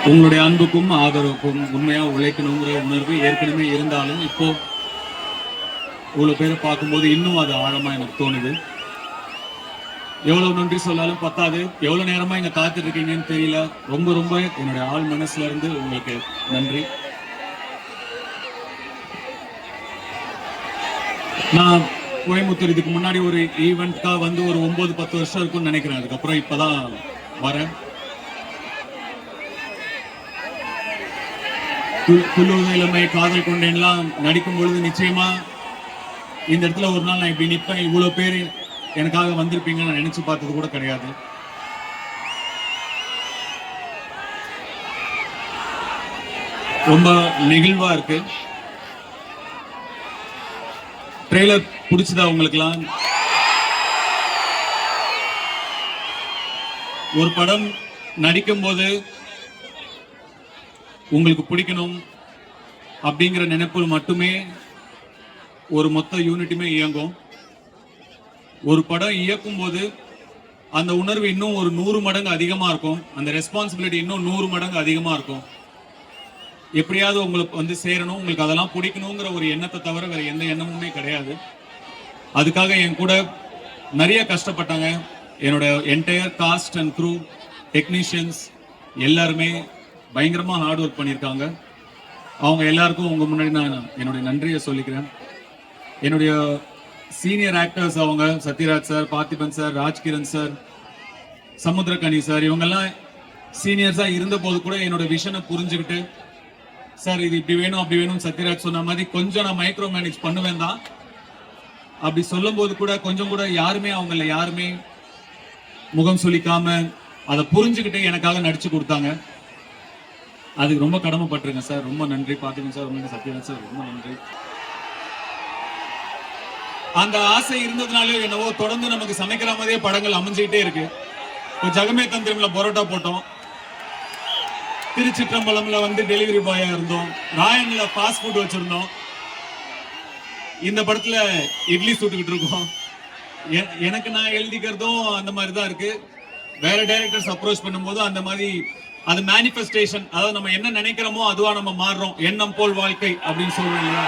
உங்களுடைய அன்புக்கும் ஆதரவுக்கும் உண்மையா உழைக்கணுங்கிற உணர்வு ஏற்கனவே இருந்தாலும் இப்போ இவ்வளவு பேரை பார்க்கும்போது இன்னும் அது ஆழமா எனக்கு தோணுது. எவ்வளவு நன்றி சொல்லாலும் பத்தாது. எவ்வளவு நேரமா இங்க காத்துட்டு இருக்கீங்கன்னு தெரியல. ரொம்ப ரொம்ப என்னுடைய ஆள் மனசுல இருந்து உங்களுக்கு நன்றி. நான் கோயம்புத்தூர் இதுக்கு முன்னாடி ஒரு ஈவெண்ட்கா வந்து ஒரு 9-10 வருஷம் இருக்கும்னு நினைக்கிறேன். அதுக்கப்புறம் இப்பதான் வரேன். குள்ளூர் இளமை, காதல் கொண்டேன்லாம் நடிக்கும் பொழுது நிச்சயமா இந்த இடத்துல ஒரு நாள் நான் இப்படி நிற்பேன், இவ்வளவு பேர் எனக்காக வந்திருப்பீங்கன்னு நான் நினைச்சு பார்த்தது கூட கிடையாது. ரொம்ப நெகிழ்வா இருக்கு. ட்ரெய்லர் பிடிச்சதா உங்களுக்குலாம்? ஒரு படம் நடிக்கும் போது உங்களுக்கு பிடிக்கணும் அப்படிங்கிற நினைப்பில் மட்டுமே ஒரு மொத்த யூனிட்டுமே இயங்கும். ஒரு படம் இயக்கும் போது அந்த உணர்வு இன்னும் ஒரு 100 மடங்கு அதிகமா இருக்கும். அந்த ரெஸ்பான்சிபிலிட்டி இன்னும் 100 மடங்கு அதிகமா இருக்கும். எப்படியாவது உங்களுக்கு வந்து சேரணும், உங்களுக்கு அதெல்லாம் பிடிக்கணுங்கிற ஒரு எண்ணத்தை தவிர வேற எந்த எண்ணமுமே கிடையாது. அதுக்காக என் கூட நிறைய கஷ்டப்பட்டாங்க. என்னோட entire cast and crew, technicians எல்லாருமே பயங்கரமா ஹார்ட் ஒர்க் பண்ணியிருக்காங்க. அவங்க எல்லாருக்கும் உங்க முன்னாடி நான் என்னுடைய நன்றியை சொல்லிக்கிறேன். என்னுடைய சீனியர் ஆக்டர்ஸ் அவங்க Sathyaraj sir, Parthiban sir, Rajkiran sir, Samuthirakani sir, இவங்கெல்லாம் சீனியர்ஸா இருந்த போது கூட என்னோட விஷனை புரிஞ்சுக்கிட்டு, சார் இது இப்படி வேணும் அப்படி வேணும் சத்யராஜ் சொன்ன மாதிரி கொஞ்சம் நான் மைக்ரோ மேனேஜ் பண்ணுவேன் தான். அப்படி சொல்லும் போது கூட கொஞ்சம் கூட யாருமே முகம் சுளிக்காம அதை புரிஞ்சுக்கிட்டு எனக்காக நடிச்சு கொடுத்தாங்க. அதுக்கு ரொம்ப கடமைப்பட்டிருங்க சார். ரொம்ப நன்றி பார்த்திபன் சார், ரொம்ப சத்யராஜ் சார், ரொம்ப நன்றி. அந்த ஆசை இருந்ததுனாலே என்னவோ தொடர்ந்து நமக்கு சமைக்கிற மாதிரியே படங்கள் அமைஞ்சுக்கிட்டே இருக்கு. இப்போ ஜகமே தந்திரம்ல பரோட்டா போட்டோம், திருச்சிற்றம்பலம்ல வந்து டெலிவரி பாயா இருந்தோம், ராயன்ல ஃபாஸ்ட் ஃபுட் வச்சிருந்தோம், இந்த படத்துல இட்லி சுட்டுக்கிட்டு இருக்கோம். எனக்கு நான் எழுதிக்கிறதும் அந்த மாதிரி தான் இருக்கு. வேற டைரக்டர்ஸ் அப்ரோச் பண்ணும்போது அந்த மாதிரி அது மேனிஃபெஸ்டேஷன், அதாவது நம்ம என்ன நினைக்கிறோமோ அதுவா நம்ம மாறுறோம். எண்ணம் போல் வாழ்க்கை அப்படின்னு சொல்றீங்க.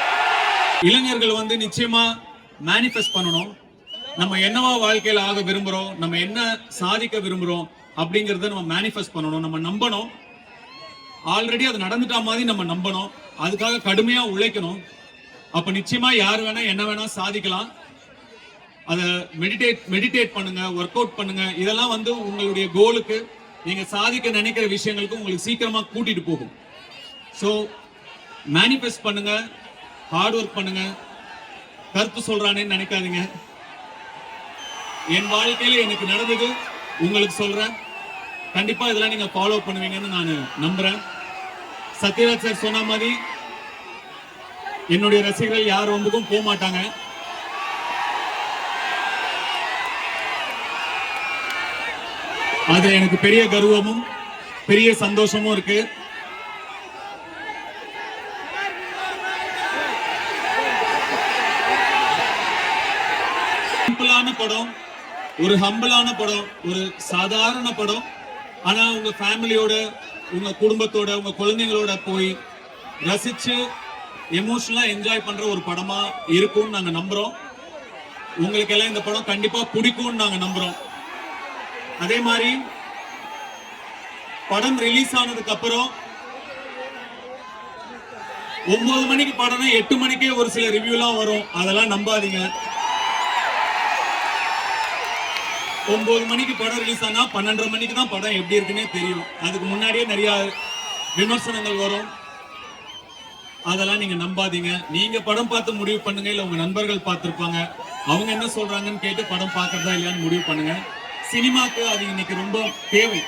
இளைஞர்கள் வந்து நிச்சயமா மேனிஃபெஸ்ட் பண்ணணும். நம்ம என்னவா வாழ்க்கையில ஆக விரும்புறோம், நம்ம என்ன சாதிக்க விரும்புறோம் அப்படிங்கறத நம்ம மேனிஃபெஸ்ட் பண்ணணும். நம்ம நம்பணும். ஆல்ரெடி அது நடந்துட்டா மாதிரி நம்ம நம்பணும். அதுக்காக கடுமையா உழைக்கணும். அப்ப நிச்சயமா யார் வேணா என்ன வேணா சாதிக்கலாம். அதை மெடிடேட் பண்ணுங்க, ஒர்க் அவுட் பண்ணுங்க. இதெல்லாம் வந்து உங்களுடைய கோலுக்கு, நீங்க சாதிக்க நினைக்கிற விஷயங்களுக்கு உங்களுக்கு சீக்கிரமா கூட்டிட்டு போகும். ஸோ மேனிஃபெஸ்ட் பண்ணுங்க, ஹார்ட் ஒர்க் பண்ணுங்க. கருத்து சொல்றானேன்னு நினைக்காதீங்க. என் வாழ்க்கையில எனக்கு நடந்தது உங்களுக்கு சொல்றேன். கண்டிப்பா இதெல்லாம் நீங்க ஃபாலோ பண்ணுவீங்கன்னு நான் நம்புறேன். சத்யராஜ் சார் சொன்ன மாதிரி என்னுடைய ரசிகர்கள் யார் ரொம்பவும் போக மாட்டாங்க. அது எனக்கு பெரிய கர்வமும் பெரிய சந்தோஷமும் இருக்கு. சிம்பிளான படம், ஒரு ஹம்பிளான படம், ஒரு சாதாரண படம். ஆனா உங்க ஃபேமிலியோட, உங்க குடும்பத்தோட, உங்க குழந்தைங்களோட போய் ரசிச்சு எமோஷனலா என்ஜாய் பண்ற ஒரு படமா இருக்கும்னு நாங்க நம்புறோம். உங்களுக்கு எல்லாம் இந்த படம் கண்டிப்பா பிடிக்கும்னு நாங்க நம்புறோம். அதே மாதிரி படம் ரிலீஸ் ஆனதுக்கு அப்புறம் 9 மணிக்கு படம்னா 8 மணிக்கே ஒரு சில ரிவ்யூலாம் வரும். அதெல்லாம் நம்பாதீங்க. 9 மணிக்கு படம் ரிலீஸ் ஆனா 12:30 மணிக்கு தான் படம் எப்படி இருக்குன்னே தெரியும். அதுக்கு முன்னாடியே நிறைய விமர்சனங்கள் வரும். அதெல்லாம் நீங்க நம்பாதீங்க. நீங்க படம் பார்த்து முடிவு பண்ணுங்க. இல்ல உங்க நண்பர்கள் பார்த்திருப்பாங்க, அவங்க என்ன சொல்றாங்கன்னு கேட்டு படம் பார்க்கறதா இல்லையான்னு முடிவு பண்ணுங்க. சினிமாக்கு அது இன்னைக்கு ரொம்ப தேவை.